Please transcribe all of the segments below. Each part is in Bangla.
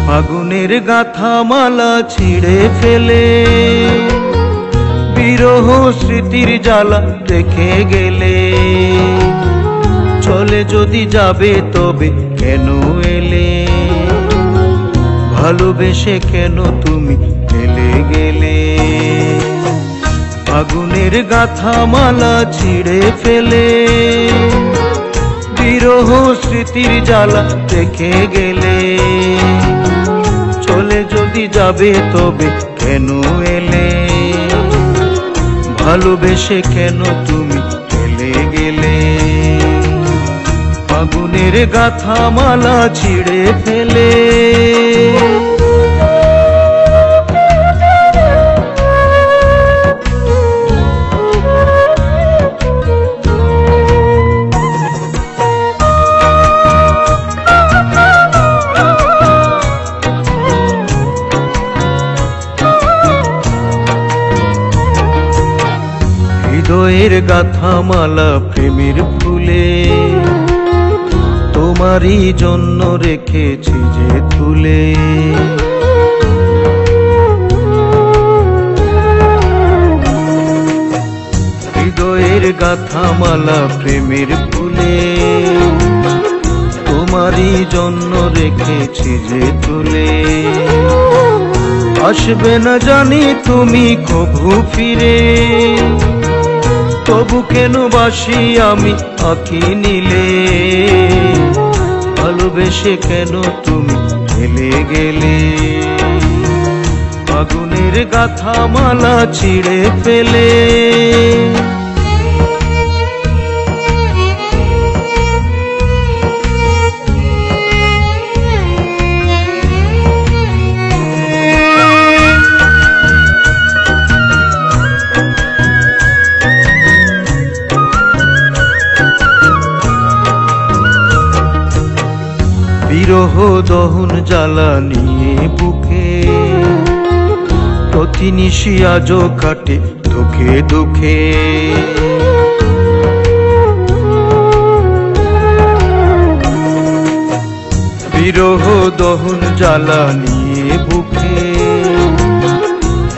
ফাগুনের গাথা মালা ছিঁড়ে ফেলে বিরহ স্মৃতির জ্বালা রেখে গেলে, চলে যদি যাবে তবে কেন এলে, ভালোবেসে কেন তুমি চলে গেলে। ফাগুনের গাথা মালা ছিঁড়ে ফেলে বিরহ স্মৃতির জ্বালা রেখে গেলে, চলে যদি যাবে তবে কেন এলে, ভালোবেসে কেন তুমি চলে গেলে। ফাগুনের গাথা মালা ছিঁড়ে ফেলে। হৃদয়ের গাথা মালা প্রেমের ফুলে তোমারই জন্য রেখেছি যে তুলে, হৃদয়ের গাথা মালা প্রেমের ফুলে তোমারই জন্য রেখেছি যে তুলে। আসবে না জানি তুমি কভু ফিরে, তবু কেন বাসি আমি আঁখি নীলে, ভালোবেসে কেন তুমি চলে গেলে। ফাগুনের গাথা মালা ছিঁড়ে ফেলে। বিরহ দহন জ্বালা নিয়ে বুকে প্রতি নিশি আজও কাটে দুঃখে দুঃখে। বিরহ দহন জ্বালা নিয়ে বুকে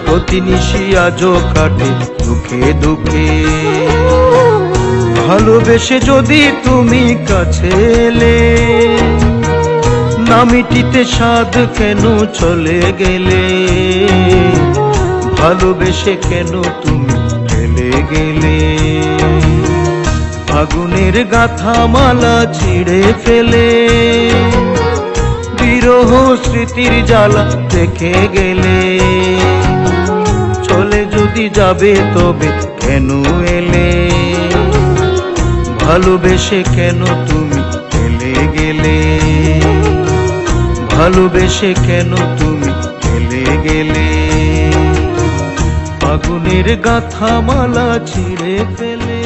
প্রতি নিশি আজও কাটে দুঃখে দুঃখে। ভালোবেসে যদি তুমি কাছে এলে, না মিটিতে স্বাদ কেন চলে গেলে, ভালোবেসে কেন তুমি চলে গেলে। ফাগুনের গাথা মালা ছিঁড়ে ফেলে বিরহ স্মৃতির জ্বালা রেখে গেলে, চলে যদি যাবে তবে কেন এলে, ভালোবেসে কেন তুমি চলে গেলে, ভালোবেসে কেন তুমি চলে গেলে। ফাগুনের গাথা মালা ছিঁড়ে ফেলে।